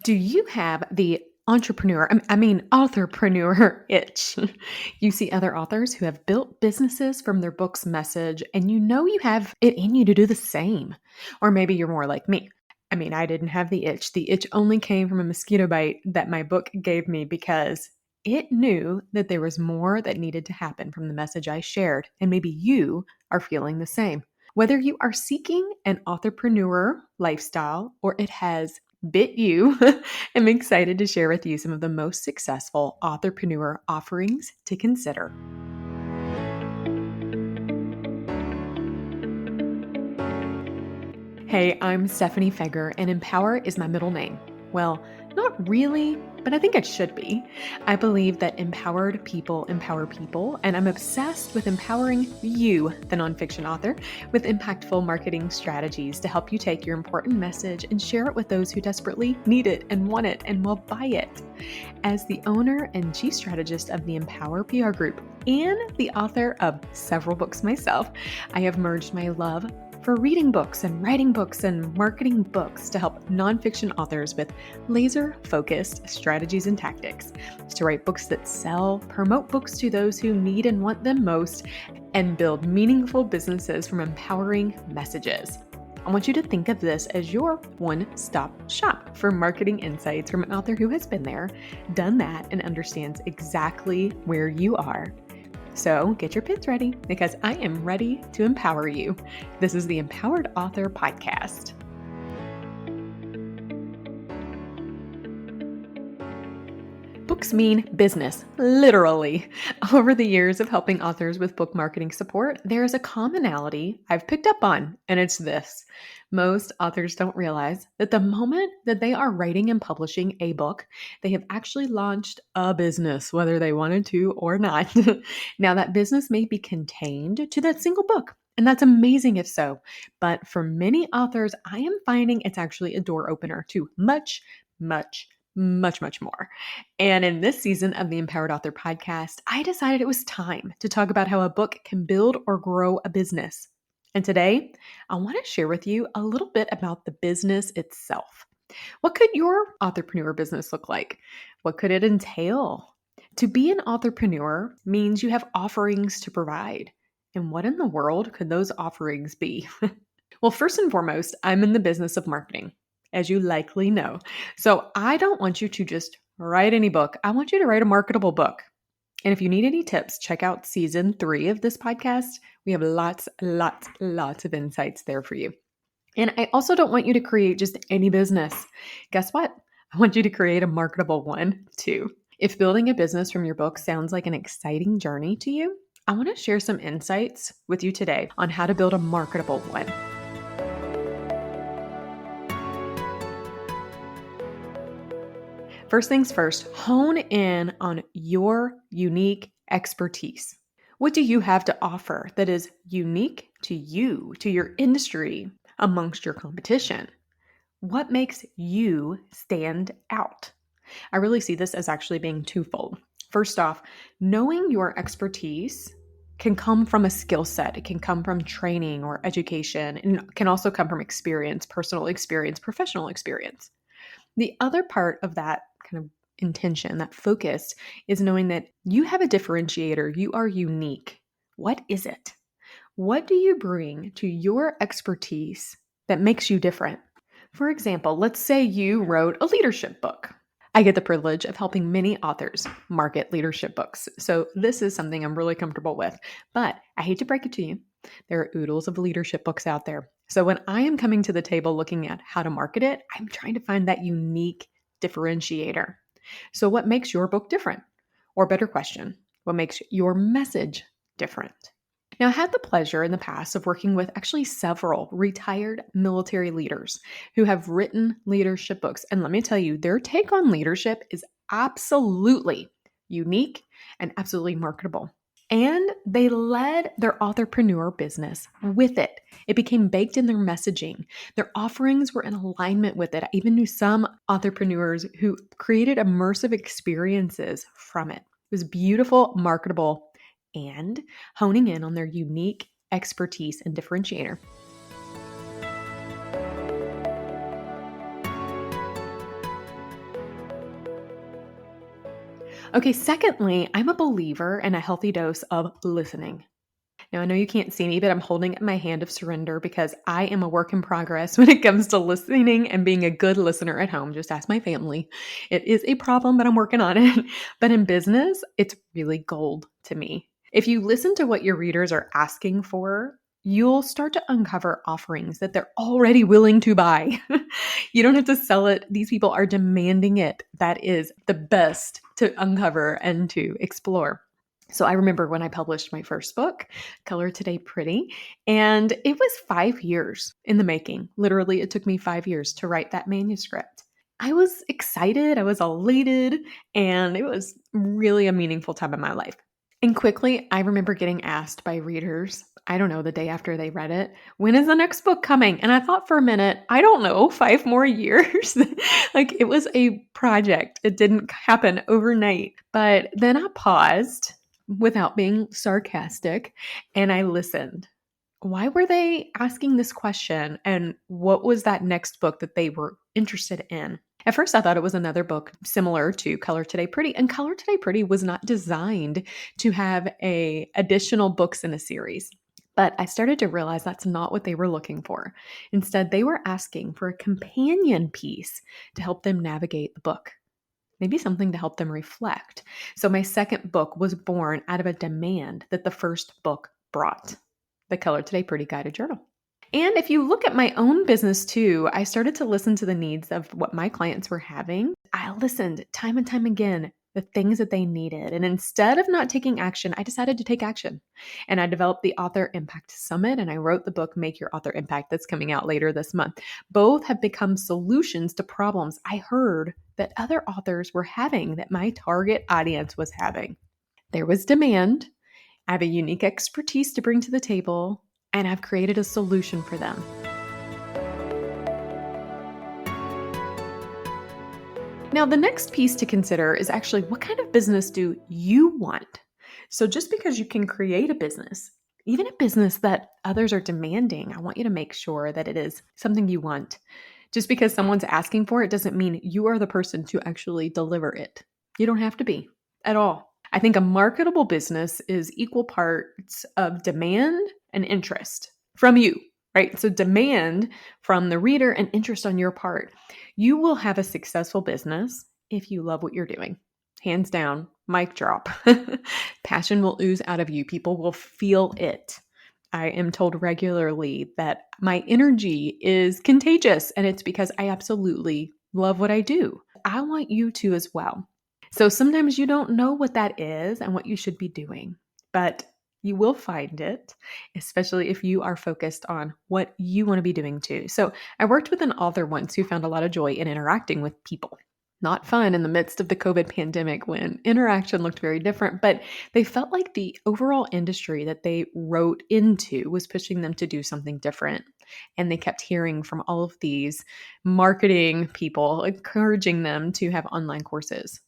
Do you have the authorpreneur itch? You see other authors who have built businesses from their book's message, and you know you have it in you to do the same. Or maybe you're more like me. I didn't have the itch. The itch only came from a mosquito bite that my book gave me because it knew that there was more that needed to happen from the message I shared, and maybe you are feeling the same. Whether you are seeking an authorpreneur lifestyle or it has bit you, I'm excited to share with you some of the most successful authorpreneur offerings to consider. Hey, I'm Stephanie Feger, and Empower is my middle name. Well, not really, but I think it should be. I believe that empowered people empower people, and I'm obsessed with empowering you, the nonfiction author, with impactful marketing strategies to help you take your important message and share it with those who desperately need it and want it and will buy it. As the owner and chief strategist of the Empower PR Group and the author of several books myself, I have merged my love for reading books and writing books and marketing books to help nonfiction authors with laser-focused strategies and tactics to write books that sell, promote books to those who need and want them most, and build meaningful businesses from empowering messages. I want you to think of this as your one-stop shop for marketing insights from an author who has been there, done that, and understands exactly where you are. So get your pens ready because I am ready to empower you. This is the Empowered Author Podcast. Books mean business, literally. Over the years of helping authors with book marketing support, there is a commonality I've picked up on, and it's this. Most authors don't realize that the moment that they are writing and publishing a book, they have actually launched a business, whether they wanted to or not. Now, that business may be contained to that single book, and that's amazing if so. But for many authors, I am finding it's actually a door opener to much more. And in this season of the Empowered Author Podcast, I decided it was time to talk about how a book can build or grow a business. And today, I want to share with you a little bit about the business itself. What could your authorpreneur business look like? What could it entail? To be an authorpreneur means you have offerings to provide. And what in the world could those offerings be? Well, first and foremost, I'm in the business of marketing, as you likely know. So I don't want you to just write any book. I want you to write a marketable book. And if you need any tips, check out season 3 of this podcast. We have lots of insights there for you. And I also don't want you to create just any business. Guess what? I want you to create a marketable one too. If building a business from your book sounds like an exciting journey to you, I want to share some insights with you today on how to build a marketable one. First things first, hone in on your unique expertise. What do you have to offer that is unique to you, to your industry, amongst your competition? What makes you stand out? I really see this as actually being twofold. First off, knowing your expertise can come from a skill set. It can come from training or education, and can also come from experience, personal experience, professional experience. The other part of that kind of intention, that focus, is knowing that you have a differentiator. You are unique. What is it? What do you bring to your expertise that makes you different? For example, let's say you wrote a leadership book. I get the privilege of helping many authors market leadership books. So this is something I'm really comfortable with. But I hate to break it to you, there are oodles of leadership books out there. So when I am coming to the table looking at how to market it, I'm trying to find that unique differentiator. So what makes your book different? Or better question, what makes your message different? Now, I had the pleasure in the past of working with actually several retired military leaders who have written leadership books. And let me tell you, their take on leadership is absolutely unique and absolutely marketable. And they led their authorpreneur business with it. It became baked in their messaging. Their offerings were in alignment with it. I even knew some authorpreneurs who created immersive experiences from it. It was beautiful, marketable, and honing in on their unique expertise and differentiator. Okay, secondly, I'm a believer in a healthy dose of listening. Now, I know you can't see me, but I'm holding up my hand of surrender because I am a work in progress when it comes to listening and being a good listener at home. Just ask my family. It is a problem, but I'm working on it. But in business, it's really gold to me. If you listen to what your readers are asking for, you'll start to uncover offerings that they're already willing to buy. You don't have to sell it. These people are demanding it. That is the best to uncover and to explore. So I remember when I published my first book, Color Today Pretty, and it was 5 years in the making. Literally, it took me 5 years to write that manuscript. I was excited, I was elated, and it was really a meaningful time in my life. And quickly, I remember getting asked by readers, I don't know, the day after they read it, when is the next book coming? And I thought for a minute, I don't know, 5 more years? Like it was a project. It didn't happen overnight. But then I paused without being sarcastic and I listened. Why were they asking this question? And what was that next book that they were interested in? At first, I thought it was another book similar to Color Today Pretty, and Color Today Pretty was not designed to have additional books in a series. But I started to realize that's not what they were looking for. Instead, they were asking for a companion piece to help them navigate the book, maybe something to help them reflect. So my second book was born out of a demand that the first book brought, the Color Today Pretty Guided Journal. And if you look at my own business too, I started to listen to the needs of what my clients were having. I listened time and time again, the things that they needed. And instead of not taking action, I decided to take action. And I developed the Author Impact Summit and I wrote the book, Make Your Author Impact, that's coming out later this month. Both have become solutions to problems I heard that other authors were having, that my target audience was having. There was demand. I have a unique expertise to bring to the table, and I've created a solution for them. Now, the next piece to consider is actually what kind of business do you want? So, just because you can create a business, even a business that others are demanding, I want you to make sure that it is something you want. Just because someone's asking for it doesn't mean you are the person to actually deliver it. You don't have to be at all. I think a marketable business is equal parts of demand and interest from you, right? So demand from the reader and interest on your part. You will have a successful business if you love what you're doing. Hands down, mic drop. Passion will ooze out of you. People will feel it. I am told regularly that my energy is contagious, and it's because I absolutely love what I do. I want you to as well. So sometimes you don't know what that is and what you should be doing, but you will find it, especially if you are focused on what you want to be doing too. So I worked with an author once who found a lot of joy in interacting with people. Not fun in the midst of the COVID pandemic when interaction looked very different, but they felt like the overall industry that they wrote into was pushing them to do something different. And they kept hearing from all of these marketing people encouraging them to have online courses.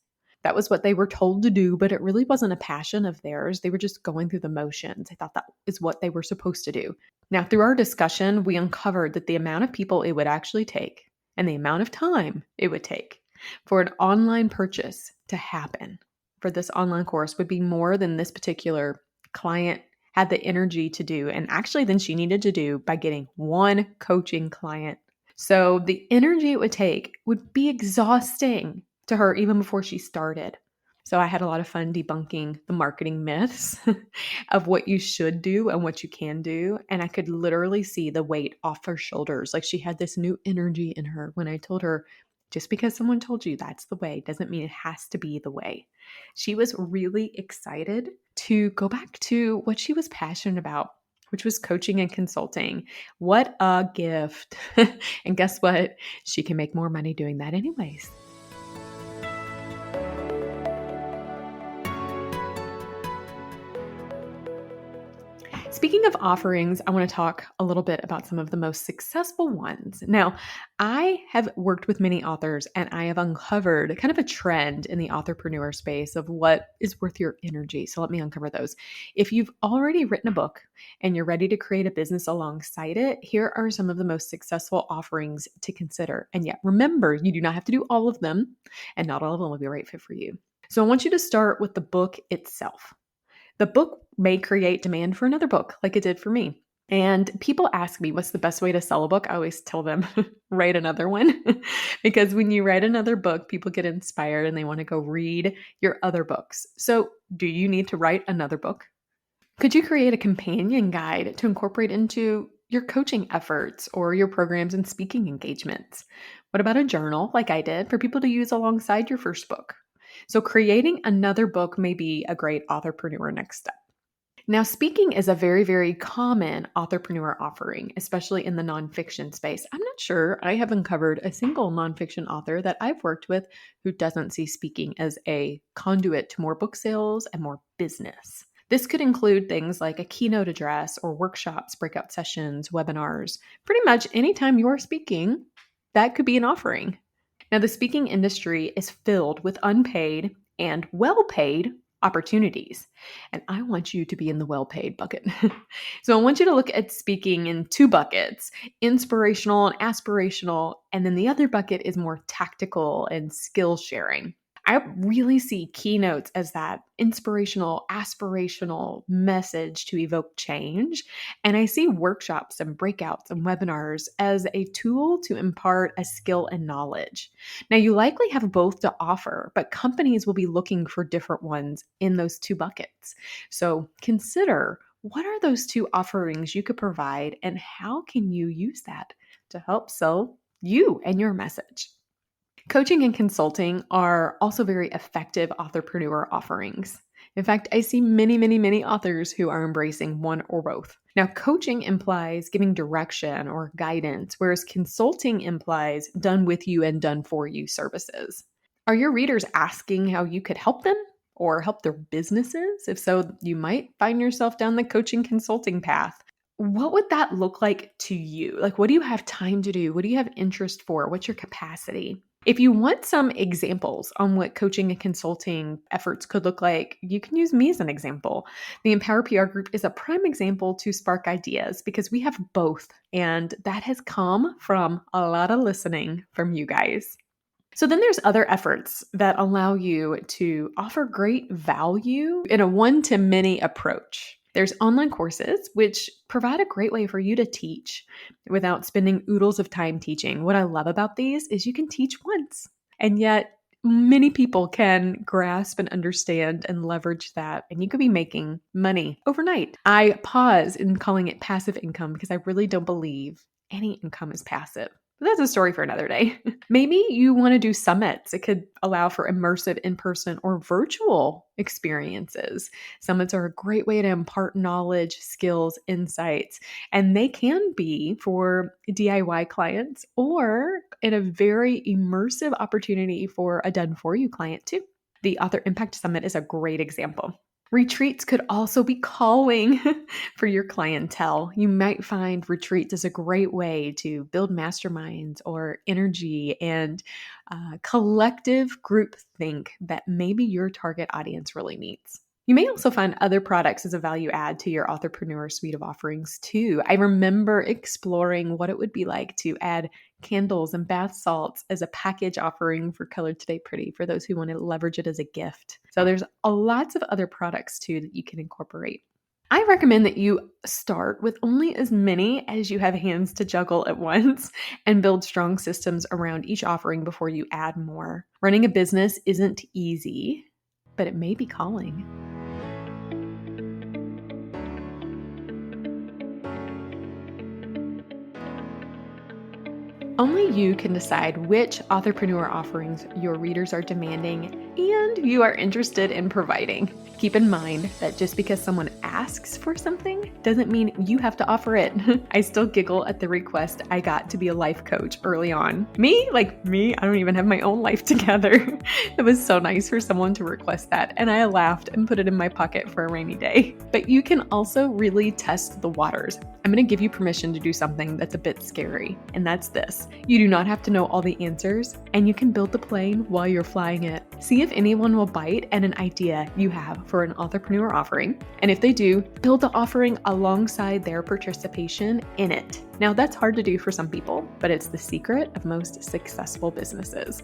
That was what they were told to do, but it really wasn't a passion of theirs. They were just going through the motions. I thought that is what they were supposed to do. Now, through our discussion, we uncovered that the amount of people it would actually take and the amount of time it would take for an online purchase to happen for this online course would be more than this particular client had the energy to do, and actually than she needed to do by getting one coaching client. So the energy it would take would be exhausting to her even before she started. So I had a lot of fun debunking the marketing myths of what you should do and what you can do. And I could literally see the weight off her shoulders. Like she had this new energy in her when I told her, just because someone told you that's the way doesn't mean it has to be the way. She was really excited to go back to what she was passionate about, which was coaching and consulting. What a gift. And guess what? She can make more money doing that anyways. Speaking of offerings, I want to talk a little bit about some of the most successful ones. Now, I have worked with many authors and I have uncovered kind of a trend in the authorpreneur space of what is worth your energy. So let me uncover those. If you've already written a book and you're ready to create a business alongside it, here are some of the most successful offerings to consider. And yet remember, you do not have to do all of them and not all of them will be a right fit for you. So I want you to start with the book itself. The book may create demand for another book, like it did for me. And people ask me, what's the best way to sell a book? I always tell them, write another one. Because when you write another book, people get inspired and they want to go read your other books. So do you need to write another book? Could you create a companion guide to incorporate into your coaching efforts or your programs and speaking engagements? What about a journal, like I did, for people to use alongside your first book? So creating another book may be a great authorpreneur next step. Now, speaking is a very, very common authorpreneur offering, especially in the nonfiction space. I'm not sure I have uncovered a single nonfiction author that I've worked with who doesn't see speaking as a conduit to more book sales and more business. This could include things like a keynote address or workshops, breakout sessions, webinars. Pretty much anytime you're speaking, that could be an offering. Now, the speaking industry is filled with unpaid and well-paid opportunities, and I want you to be in the well-paid bucket. So I want you to look at speaking in two buckets, inspirational and aspirational, and then the other bucket is more tactical and skill sharing. I really see keynotes as that inspirational, aspirational message to evoke change. And I see workshops and breakouts and webinars as a tool to impart a skill and knowledge. Now, you likely have both to offer, but companies will be looking for different ones in those two buckets. So consider, what are those two offerings you could provide and how can you use that to help sell you and your message? Coaching and consulting are also very effective authorpreneur offerings. In fact, I see many, many, many authors who are embracing one or both. Now, coaching implies giving direction or guidance, whereas consulting implies done with you and done for you services. Are your readers asking how you could help them or help their businesses? If so, you might find yourself down the coaching consulting path. What would that look like to you? Like, what do you have time to do? What do you have interest for? What's your capacity? If you want some examples on what coaching and consulting efforts could look like, you can use me as an example. The Empower PR Group is a prime example to spark ideas because we have both, and that has come from a lot of listening from you guys. So then there's other efforts that allow you to offer great value in a one-to-many approach. There's online courses, which provide a great way for you to teach without spending oodles of time teaching. What I love about these is you can teach once, and yet many people can grasp and understand and leverage that, and you could be making money overnight. I pause in calling it passive income because I really don't believe any income is passive. But that's a story for another day. Maybe you want to do summits. It could allow for immersive in-person or virtual experiences. Summits are a great way to impart knowledge, skills, insights, and they can be for DIY clients or in a very immersive opportunity for a done-for-you client too. The Author Impact Summit is a great example. Retreats could also be calling for your clientele. You might find retreats is a great way to build masterminds or energy and collective group think that maybe your target audience really needs. You may also find other products as a value add to your Authorpreneur suite of offerings too. I remember exploring what it would be like to add candles and bath salts as a package offering for Colored Today Pretty for those who want to leverage it as a gift. So there's lots of other products too that you can incorporate. I recommend that you start with only as many as you have hands to juggle at once and build strong systems around each offering before you add more. Running a business isn't easy, but it may be calling. Only you can decide which authorpreneur offerings your readers are demanding and you are interested in providing. Keep in mind that just because someone asks for something doesn't mean you have to offer it. I still giggle at the request I got to be a life coach early on. Me, I don't even have my own life together. It was so nice for someone to request that, and I laughed and put it in my pocket for a rainy day. But you can also really test the waters. I'm going to give you permission to do something that's a bit scary, and that's this. You do not have to know all the answers, and you can build the plane while you're flying it. See if anyone will bite at an idea you have for an authorpreneur offering, and if they do, build the offering alongside their participation in it. Now, that's hard to do for some people, but it's the secret of most successful businesses.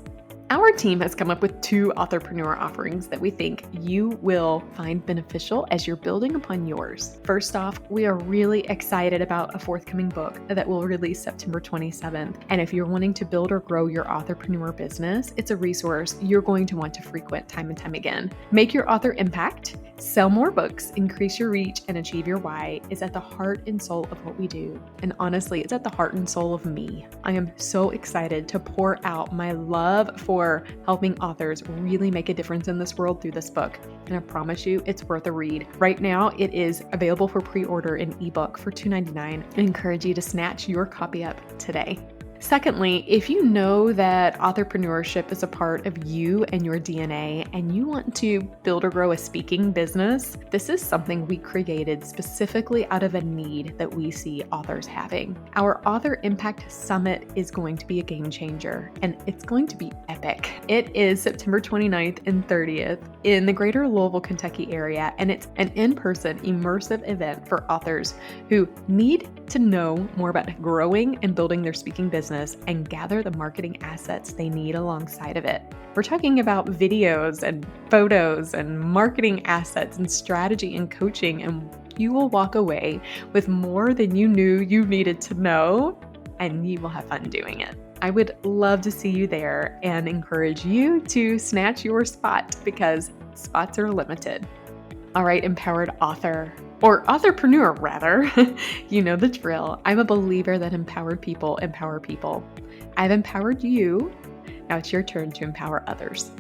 Our team has come up with 2 Authorpreneur offerings that we think you will find beneficial as you're building upon yours. First off, we are really excited about a forthcoming book that will release September 27th. And if you're wanting to build or grow your Authorpreneur business, it's a resource you're going to want to frequent time and time again. Make your author impact, sell more books, increase your reach, and achieve your why is at the heart and soul of what we do. And honestly, it's at the heart and soul of me. I am so excited to pour out my love for helping authors really make a difference in this world through this book. And I promise you, it's worth a read. Right now, it is available for pre-order in ebook for $2.99. I encourage you to snatch your copy up today. Secondly, if you know that authorpreneurship is a part of you and your DNA and you want to build or grow a speaking business, this is something we created specifically out of a need that we see authors having. Our Author Impact Summit is going to be a game changer, and it's going to be epic. It is September 29th and 30th in the greater Louisville, Kentucky area, and it's an in-person immersive event for authors who need to know more about growing and building their speaking business and gather the marketing assets they need alongside of it. We're talking about videos and photos and marketing assets and strategy and coaching, and you will walk away with more than you knew you needed to know, and you will have fun doing it. I would love to see you there and encourage you to snatch your spot because spots are limited. All right, empowered author, or authorpreneur rather, you know the drill. I'm a believer that empowered people empower people. I've empowered you. Now it's your turn to empower others.